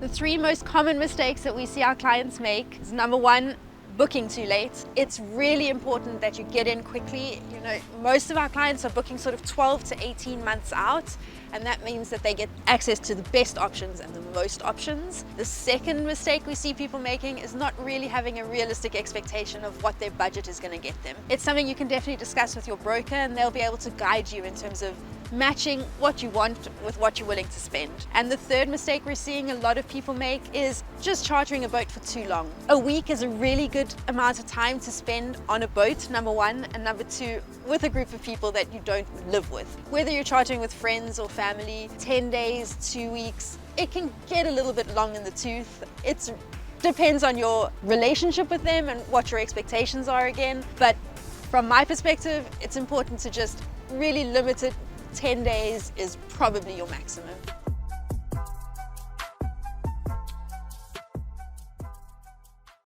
The three most common mistakes that we see our clients make is number one, booking too late. It's really important that you get in quickly. You know, most of our clients are booking sort of 12 to 18 months out, and that means that they get access to the best options and the most options. The second mistake we see people making is not really having a realistic expectation of what their budget is going to get them. It's something you can definitely discuss with your broker, and they'll be able to guide you in terms of matching what you want with what you're willing to spend. And the third mistake we're seeing a lot of people make is just chartering a boat for too long. A week is a really good amount of time to spend on a boat, number one, and number two, with a group of people that you don't live with. Whether you're chartering with friends or family, 10 days, 2 weeks, it can get a little bit long in the tooth. It depends on your relationship with them and what your expectations are again. But from my perspective, it's important to just really limit it. 10 days is probably your maximum.